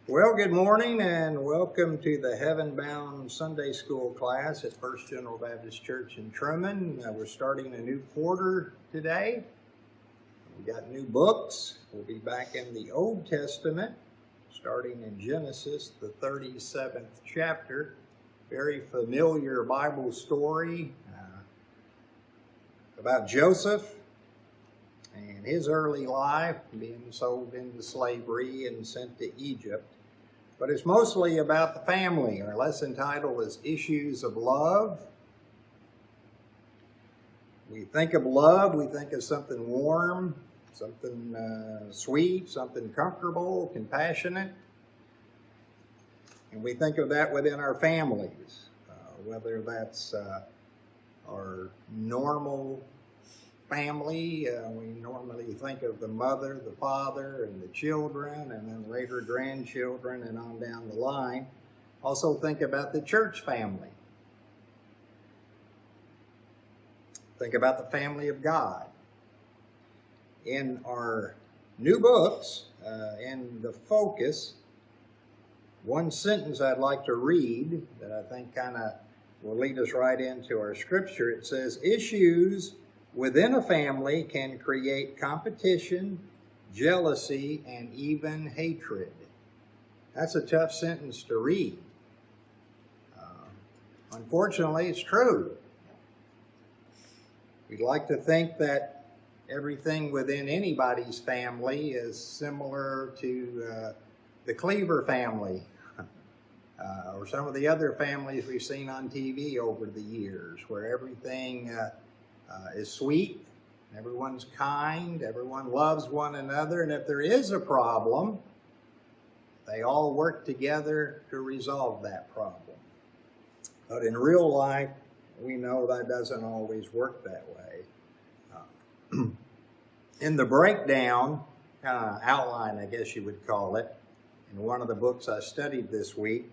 Well, good morning and welcome to the Heaven Bound Sunday School class at First General Baptist Church in Truman. We're starting a new quarter today. We got new books. We'll be back in the Old Testament, starting in Genesis, the 37th chapter. Very familiar Bible story about Joseph and his early life, being sold into slavery and sent to Egypt. But it's mostly about the family. Our lesson title is Issues of Love. We think of love, we think of something warm, something sweet, something comfortable, compassionate. And we think of that within our families, whether that's our normal family. We normally think of the mother, the father, and the children, and then later grandchildren, and on down the line. Also think about the church family. Think about the family of God. In our new books, in the focus, one sentence I'd like to read that I think kind of will lead us right into our scripture. It says, issues within a family can create competition, jealousy, and even hatred. That's a tough sentence to read. Unfortunately, it's true. We'd like to think that everything within anybody's family is similar to the Cleaver family or some of the other families we've seen on TV over the years, where everything is sweet, everyone's kind, everyone loves one another, and if there is a problem, they all work together to resolve that problem. But in real life, we know that doesn't always work that way. In the breakdown, outline, I guess you would call it, in one of the books I studied this week,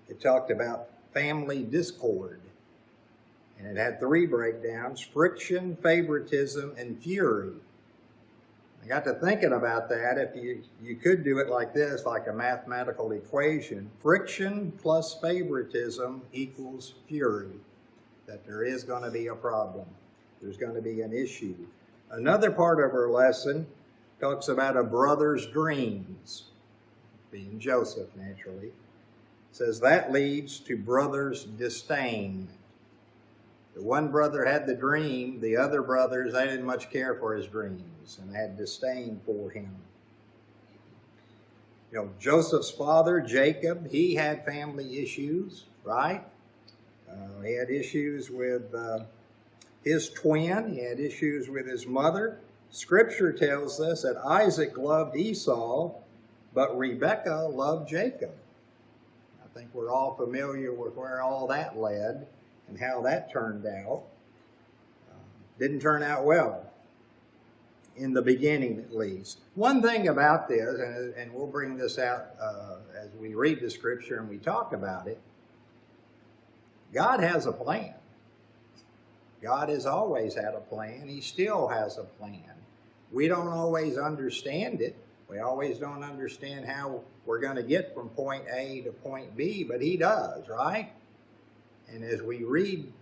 it talked about family discord. And it had three breakdowns: friction, favoritism, and fury. I got to thinking about that. If you could do it like this, like a mathematical equation: friction plus favoritism equals fury. That there is going to be a problem. There's going to be an issue. Another part of our lesson talks about a brother's dreams, being Joseph naturally. It says that leads to brother's disdain. The one brother had the dream, the other brothers, they didn't much care for his dreams and had disdain for him. You know, Joseph's father, Jacob, he had family issues, right? He had issues with his twin. He had issues with his mother. Scripture tells us that Isaac loved Esau, but Rebekah loved Jacob. I think we're all familiar with where all that led and how that turned out. Didn't turn out well, in the beginning at least. One thing about this, and we'll bring this out as we read the scripture and we talk about it, God has a plan. God has always had a plan. He still has a plan. We don't always understand it. We always don't understand how we're going to get from point A to point B, but he does, right? And as we read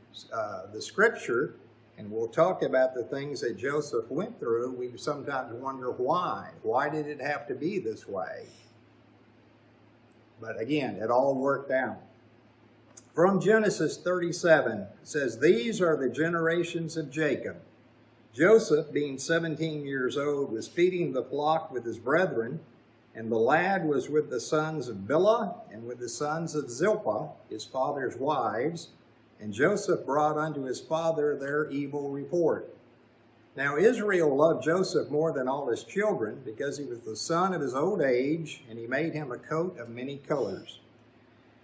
the scripture, and we'll talk about the things that Joseph went through, we sometimes wonder why. Why did it have to be this way? But again, it all worked out. From Genesis 37, it says, these are the generations of Jacob. Joseph, being 17 years old, was feeding the flock with his brethren, and the lad was with the sons of Bilhah and with the sons of Zilpah, his father's wives, and Joseph brought unto his father their evil report. Now Israel loved Joseph more than all his children, because he was the son of his old age, and he made him a coat of many colors.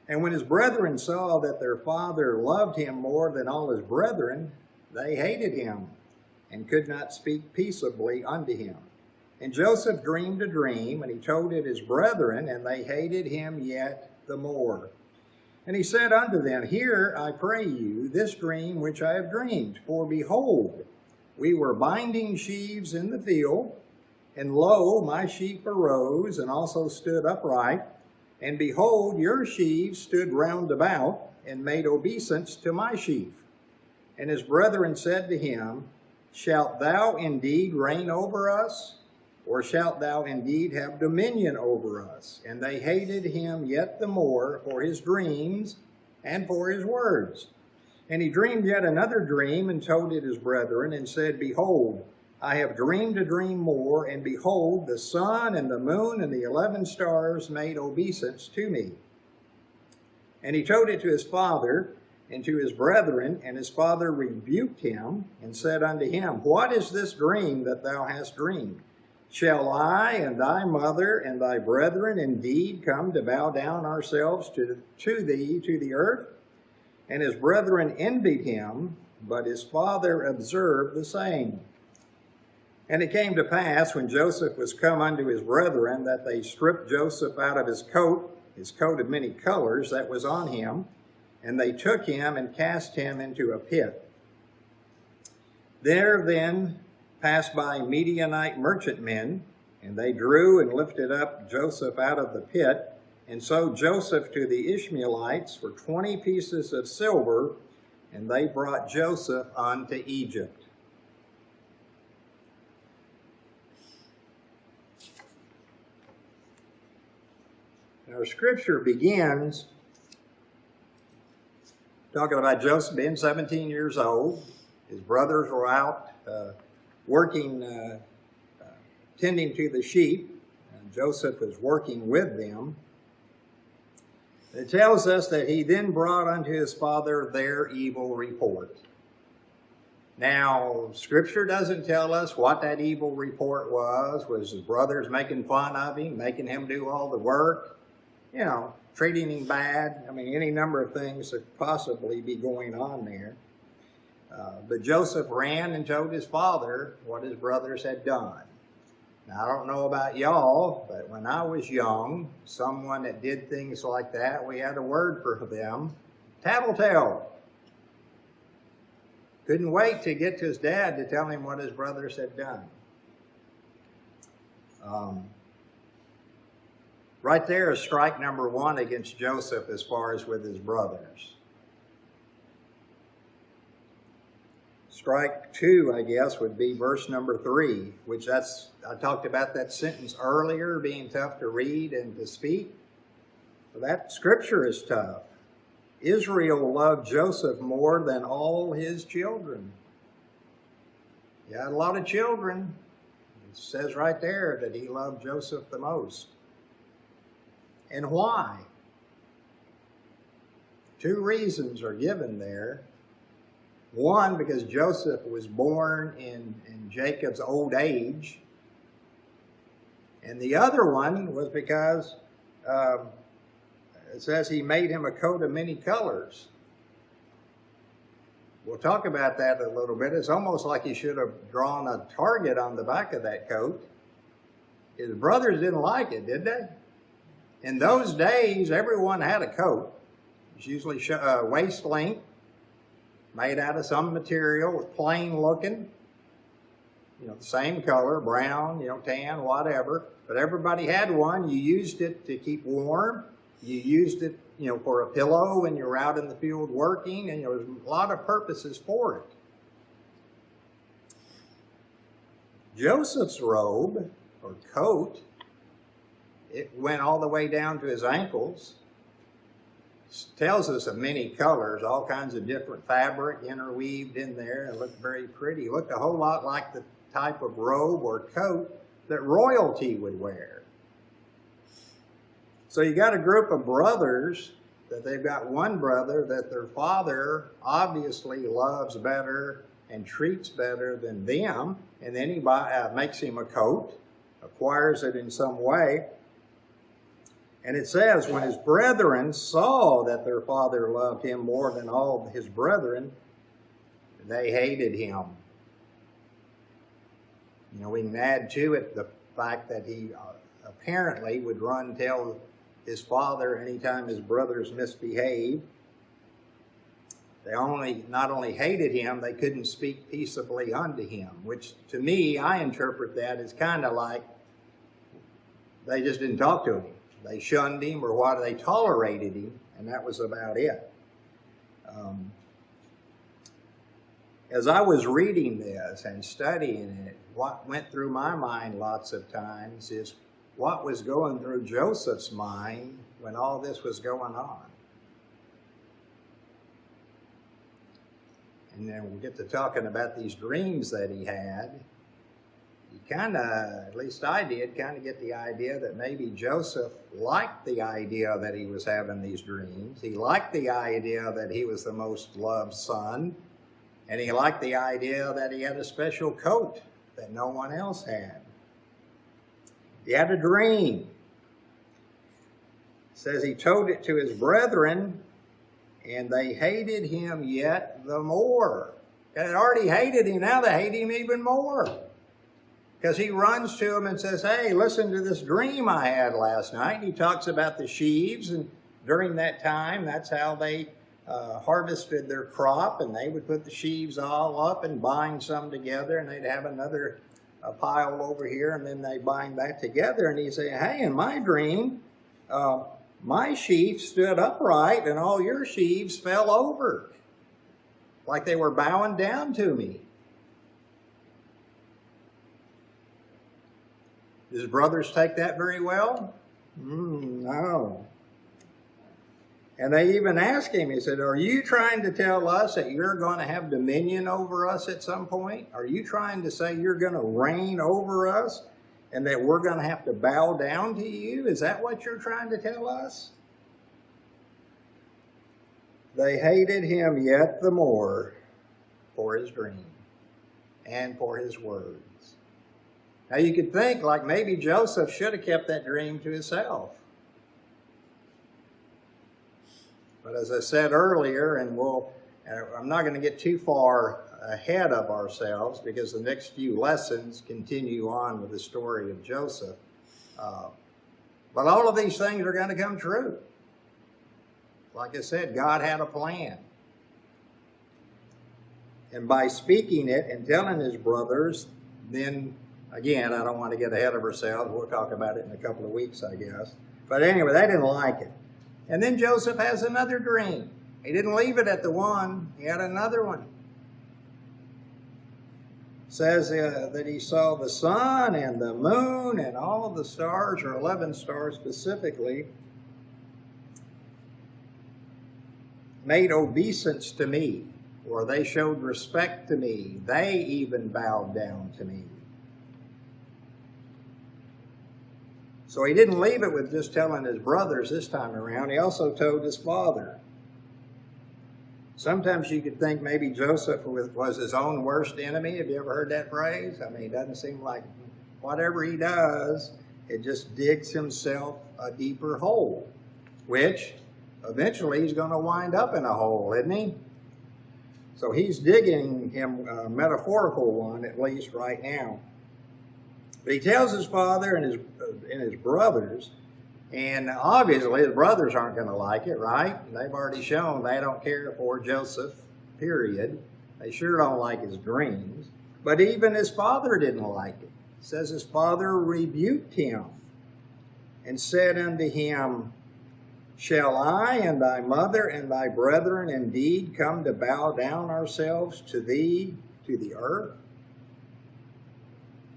And when his brethren saw that their father loved him more than all his brethren, they hated him, and could not speak peaceably unto him. And Joseph dreamed a dream, and he told it his brethren, and they hated him yet the more. And he said unto them, hear, I pray you, this dream which I have dreamed. For behold, we were binding sheaves in the field, and lo, my sheep arose and also stood upright. And behold, your sheaves stood round about, and made obeisance to my sheaf. And his brethren said to him, Shalt thou indeed reign over us? Or shalt thou indeed have dominion over us? And they hated him yet the more for his dreams and for his words. And he dreamed yet another dream, and told it his brethren, and said, Behold, I have dreamed a dream more, and behold, the sun and the moon and the 11 stars made obeisance to me. And he told it to his father and to his brethren, and his father rebuked him, and said unto him, What is this dream that thou hast dreamed? Shall I and thy mother and thy brethren indeed come to bow down ourselves to thee, to the earth? And his brethren envied him, but his father observed the same. And it came to pass, when Joseph was come unto his brethren, that they stripped Joseph out of his coat of many colors that was on him, and they took him and cast him into a pit. There then passed by Midianite merchantmen, and they drew and lifted up Joseph out of the pit, and sold Joseph to the Ishmaelites for 20 pieces of silver, and they brought Joseph unto Egypt. Our scripture begins talking about Joseph being 17 years old. His brothers were out working, tending to the sheep, and Joseph was working with them. It tells us that he then brought unto his father their evil report. Now, Scripture doesn't tell us what that evil report was. Was his brothers making fun of him, making him do all the work? You know, treating him bad. I mean, any number of things that possibly be going on there. But Joseph ran and told his father what his brothers had done. Now, I don't know about y'all, but when I was young, someone that did things like that, we had a word for them: tattletale. Couldn't wait to get to his dad to tell him what his brothers had done. Right there is strike number one against Joseph as far as with his brothers. Strike two, I guess, would be verse number 3, which I talked about that sentence earlier being tough to read and to speak. Well, that scripture is tough. Israel loved Joseph more than all his children. He had a lot of children. It says right there that he loved Joseph the most. And why? 2 reasons are given there. One, because Joseph was born in Jacob's old age. And the other one was because it says he made him a coat of many colors. We'll talk about that a little bit. It's almost like he should have drawn a target on the back of that coat. His brothers didn't like it, did they? In those days, everyone had a coat. It's usually waist length, made out of some material, plain looking, the same color, brown, tan, whatever. But everybody had one. You used it to keep warm. You used it, for a pillow when you were out in the field working, and there was a lot of purposes for it. Joseph's robe, or coat, it went all the way down to his ankles. It tells us of many colors, all kinds of different fabric interweaved in there. It looked very pretty. It looked a whole lot like the type of robe or coat that royalty would wear. So you got a group of brothers that they've got one brother that their father obviously loves better and treats better than them, and then he makes him a coat, acquires it in some way. And it says, when his brethren saw that their father loved him more than all his brethren, they hated him. We can add to it the fact that he apparently would run and tell his father anytime his brothers misbehaved. They not only hated him, they couldn't speak peaceably unto him, which to me, I interpret that as kind of like they just didn't talk to him. they shunned him or why they tolerated him, and that was about it. As I was reading this and studying it, what went through my mind lots of times is what was going through Joseph's mind when all this was going on. And then we get to talking about these dreams that he had. You kind of, at least I did, kind of get the idea that maybe Joseph liked the idea that he was having these dreams. He liked the idea that he was the most loved son. And he liked the idea that he had a special coat that no one else had. He had a dream. It says he told it to his brethren, and they hated him yet the more. They had already hated him, now they hate him even more. Because he runs to him and says, hey, listen to this dream I had last night. And he talks about the sheaves, and during that time, that's how they harvested their crop, and they would put the sheaves all up and bind some together, and they'd have another pile over here, and then they bind that together. And he said, hey, in my dream, my sheaf stood upright, and all your sheaves fell over, like they were bowing down to me. Did his brothers take that very well? No. And they even asked him, he said, are you trying to tell us that you're going to have dominion over us at some point? Are you trying to say you're going to reign over us and that we're going to have to bow down to you? Is that what you're trying to tell us? They hated him yet the more for his dream and for his words. Now you could think like maybe Joseph should have kept that dream to himself. But as I said earlier, and I'm not going to get too far ahead of ourselves because the next few lessons continue on with the story of Joseph. But all of these things are going to come true. Like I said, God had a plan. And by speaking it and telling his brothers, then again, I don't want to get ahead of ourselves. We'll talk about it in a couple of weeks, I guess. But anyway, they didn't like it. And then Joseph has another dream. He didn't leave it at the one. He had another one. It says that he saw the sun and the moon and all of the stars, or 11 stars specifically, made obeisance to me, or they showed respect to me. They even bowed down to me. So he didn't leave it with just telling his brothers this time around. He also told his father. Sometimes you could think maybe Joseph was his own worst enemy. Have you ever heard that phrase? I mean, it doesn't seem like whatever he does, it just digs himself a deeper hole, which eventually he's going to wind up in a hole, isn't he? So he's digging him a metaphorical one, at least right now. But he tells his father and his brothers, and obviously his brothers aren't going to like it, right? They've already shown they don't care for Joseph, period. They sure don't like his dreams. But even his father didn't like it. It says his father rebuked him and said unto him, shall I and thy mother and thy brethren indeed come to bow down ourselves to thee, to the earth?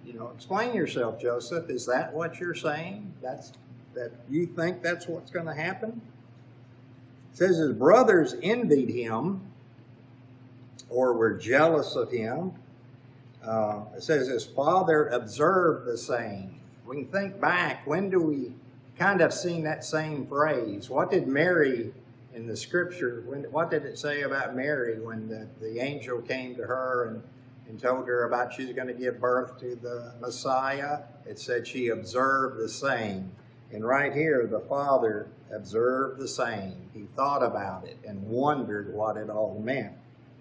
You know, explain yourself, Joseph. Is that what you're saying? That you think that's what's going to happen? It says his brothers envied him or were jealous of him. It says his father observed the same. We can think back. When do we kind of seen that same phrase? What did Mary in the scripture, what did it say about Mary when the angel came to her and told her about she's going to give birth to the Messiah? It said she observed the same. And right here, the father observed the same. He thought about it and wondered what it all meant.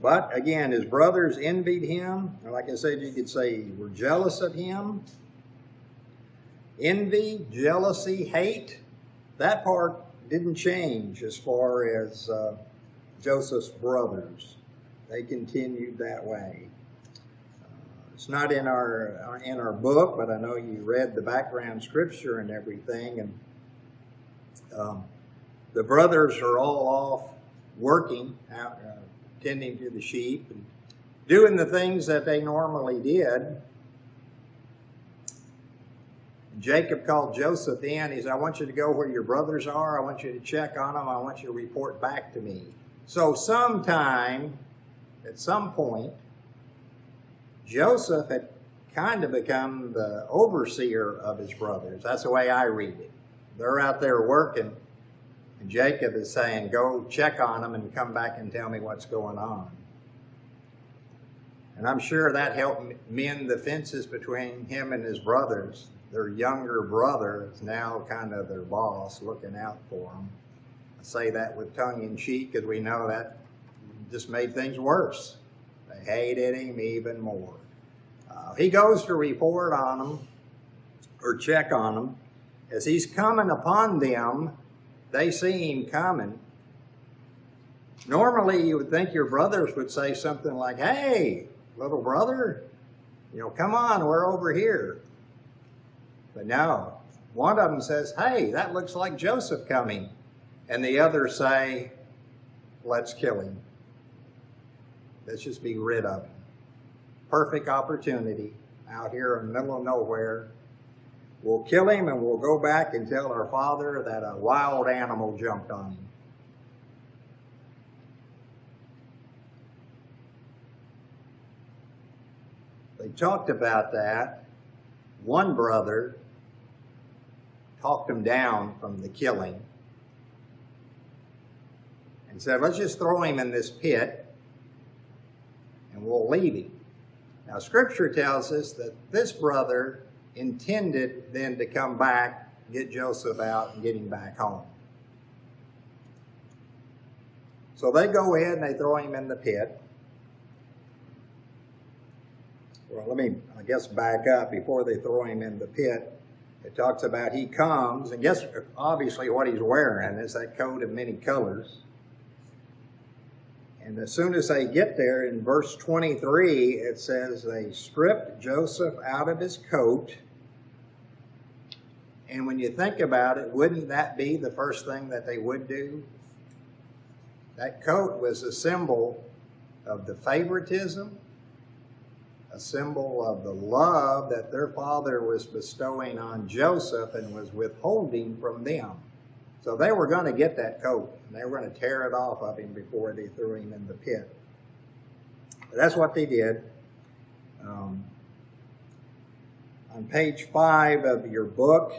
But again, his brothers envied him. Like I said, you could say were jealous of him. Envy, jealousy, hate, that part didn't change as far as Joseph's brothers. They continued that way. It's not in our book, but I know you read the background scripture and everything. And The brothers are all off working, out tending to the sheep and doing the things that they normally did. Jacob called Joseph in. He said, I want you to go where your brothers are. I want you to check on them. I want you to report back to me. So at some point, Joseph had kind of become the overseer of his brothers. That's the way I read it. They're out there working, and Jacob is saying, go check on them and come back and tell me what's going on. And I'm sure that helped mend the fences between him and his brothers. Their younger brother is now kind of their boss, looking out for them. I say that with tongue in cheek because we know that just made things worse. They hated him even more. He goes to report on them or check on them. As he's coming upon them, they see him coming. Normally, you would think your brothers would say something like, hey, little brother, come on, we're over here. But no, one of them says, hey, that looks like Joseph coming. And the others say, let's kill him. Let's just be rid of him. Perfect opportunity out here in the middle of nowhere. We'll kill him and we'll go back and tell our father that a wild animal jumped on him. They talked about that. One brother talked him down from the killing and said, let's just throw him in this pit and we'll leave him. Now, Scripture tells us that this brother intended then to come back, get Joseph out, and get him back home. So they go ahead and they throw him in the pit. Well, let me, back up. Before they throw him in the pit, it talks about he comes, and guess obviously what he's wearing is that coat of many colors. And as soon as they get there, in verse 23, it says they stripped Joseph out of his coat. And when you think about it, wouldn't that be the first thing that they would do? That coat was a symbol of the favoritism, a symbol of the love that their father was bestowing on Joseph and was withholding from them. So they were going to get that coat, and they were going to tear it off of him before they threw him in the pit. But that's what they did. On page 5 of your book,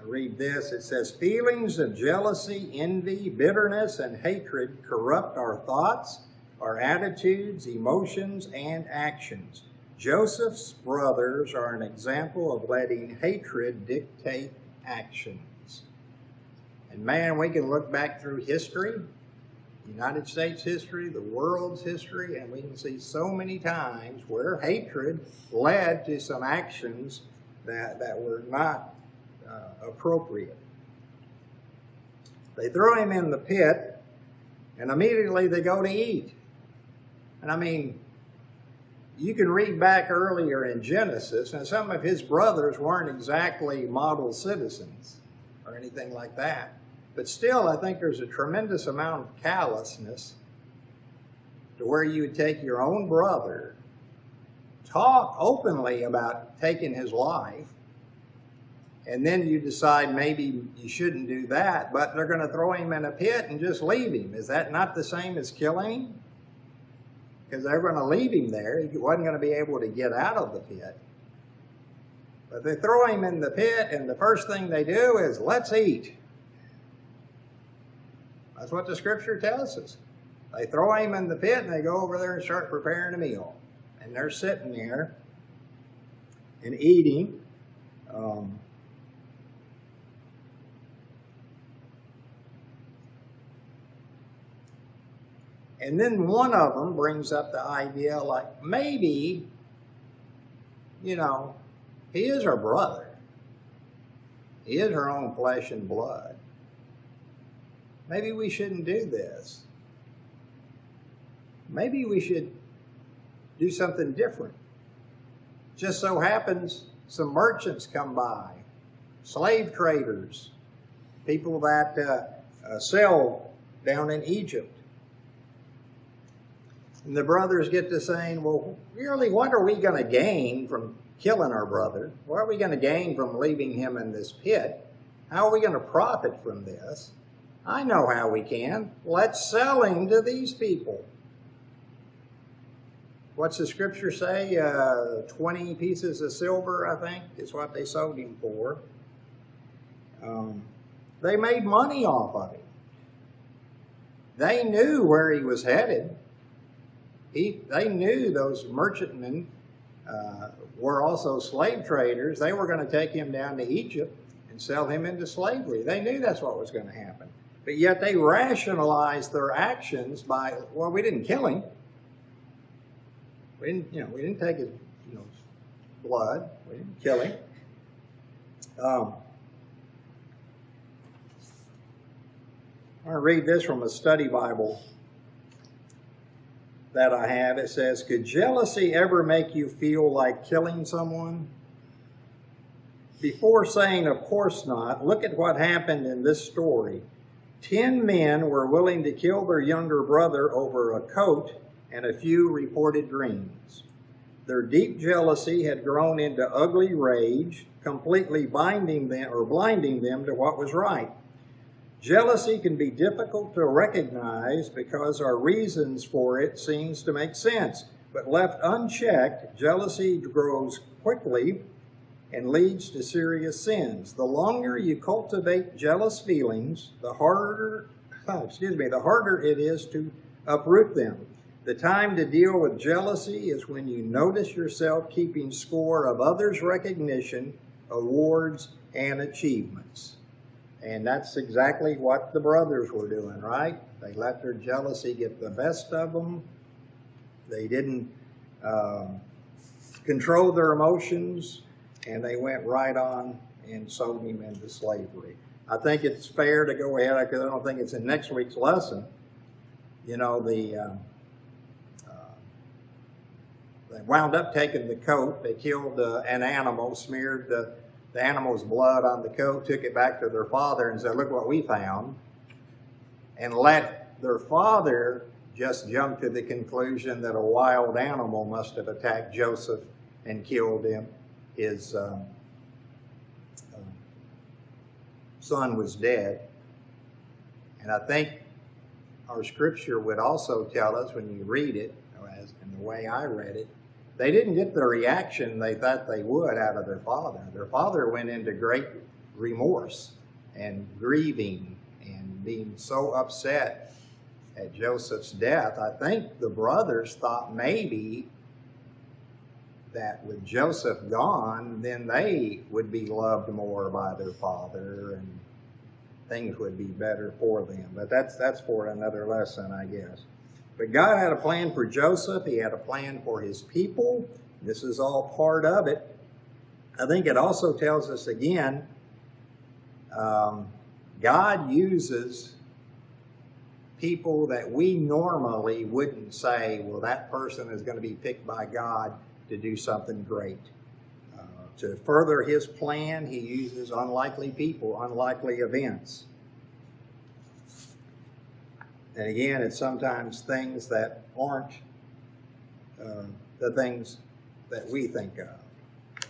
read this. It says, feelings of jealousy, envy, bitterness, and hatred corrupt our thoughts, our attitudes, emotions, and actions. Joseph's brothers are an example of letting hatred dictate actions. And man, we can look back through history, United States history, the world's history, and we can see so many times where hatred led to some actions that were not appropriate. They throw him in the pit, and immediately they go to eat. And you can read back earlier in Genesis, and some of his brothers weren't exactly model citizens or anything like that. But still, I think there's a tremendous amount of callousness to where you would take your own brother, talk openly about taking his life, and then you decide maybe you shouldn't do that, but they're going to throw him in a pit and just leave him. Is that not the same as killing him? Because they're going to leave him there. He wasn't going to be able to get out of the pit. But they throw him in the pit, and the first thing they do is, let's eat. That's what the Scripture tells us. They throw him in the pit, and they go over there and start preparing a meal. And they're sitting there and eating. And then one of them brings up the idea, like, maybe, he is our brother. He is our own flesh and blood. Maybe we shouldn't do this. Maybe we should do something different. Just so happens some merchants come by, slave traders, people that sell down in Egypt. And the brothers get to saying, well, really, what are we going to gain from killing our brother? What are we going to gain from leaving him in this pit? How are we going to profit from this? I know how we can. Let's sell him to these people. What's the scripture say? 20 pieces of silver, I think, is what they sold him for. They made money off of him. They knew where he was headed. They knew those merchantmen were also slave traders. They were going to take him down to Egypt and sell him into slavery. They knew that's what was going to happen. But yet they rationalized their actions by, well, we didn't kill him. We didn't take his blood. We didn't kill him. I want to read this from a study Bible that I have. It says, could jealousy ever make you feel like killing someone? Before saying, of course not, look at what happened in this story. 10 men were willing to kill their younger brother over a coat and a few reported dreams. Their deep jealousy had grown into ugly rage, completely blinding them to what was right. Jealousy can be difficult to recognize because our reasons for it seems to make sense. But left unchecked, jealousy grows quickly and leads to serious sins. The longer you cultivate jealous feelings, the harder it is to uproot them. The time to deal with jealousy is when you notice yourself keeping score of others' recognition, awards, and achievements. And that's exactly what the brothers were doing, right? They let their jealousy get the best of them. They didn't control their emotions, and they went right on and sold him into slavery. I think it's fair to go ahead, because I don't think it's in next week's lesson. They wound up taking the coat. They killed an animal, smeared the animal's blood on the coat, took it back to their father and said, look what we found. And let their father just jump to the conclusion that a wild animal must have attacked Joseph and killed him. His son was dead. And I think our scripture would also tell us, when you read it, as in the way I read it, they didn't get the reaction they thought they would out of their father. Their father went into great remorse and grieving and being so upset at Joseph's death. I think the brothers thought maybe that with Joseph gone, then they would be loved more by their father and things would be better for them. But that's for another lesson, I guess. But God had a plan for Joseph. He had a plan for his people. This is all part of it. I think it also tells us again, God uses people that we normally wouldn't say, well, that person is going to be picked by God to do something great. To further his plan, he uses unlikely people, unlikely events. And again, it's sometimes things that aren't the things that we think of.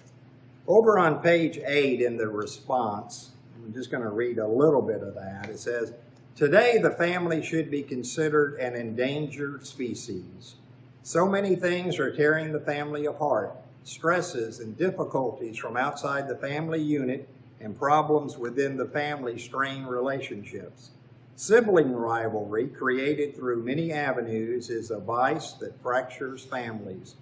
Over on page 8 in the response, I'm just going to read a little bit of that. It says, today the family should be considered an endangered species. So many things are tearing the family apart. Stresses and difficulties from outside the family unit and problems within the family strain relationships. Sibling rivalry, created through many avenues, is a vice that fractures families.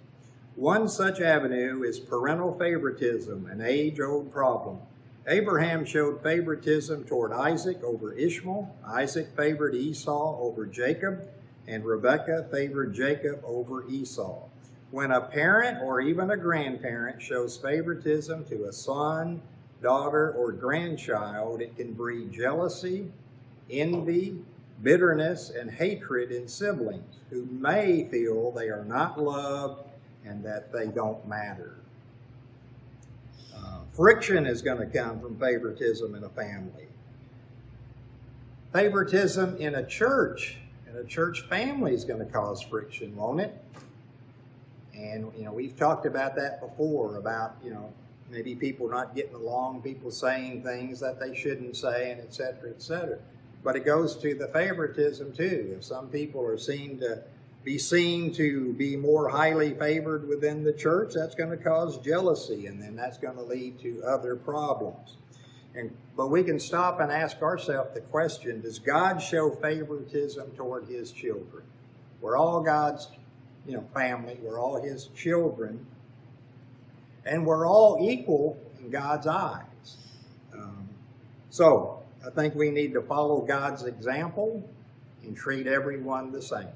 One such avenue is parental favoritism, an age-old problem. Abraham showed favoritism toward Isaac over Ishmael. Isaac favored Esau over Jacob, and Rebekah favored Jacob over Esau. When a parent or even a grandparent shows favoritism to a son, daughter, or grandchild, it can breed jealousy, envy, bitterness, and hatred in siblings who may feel they are not loved and that they don't matter. Friction is going to come from favoritism in a family. Favoritism in a church family is going to cause friction, won't it? And, we've talked about that before, about, maybe people not getting along, people saying things that they shouldn't say, and et cetera, et cetera. But it goes to the favoritism too. If some people are seen to be more highly favored within the church, that's going to cause jealousy, and then that's going to lead to other problems. But we can stop and ask ourselves the question, does God show favoritism toward his children? We're all God's family, we're all his children, and we're all equal in God's eyes. So I think we need to follow God's example and treat everyone the same.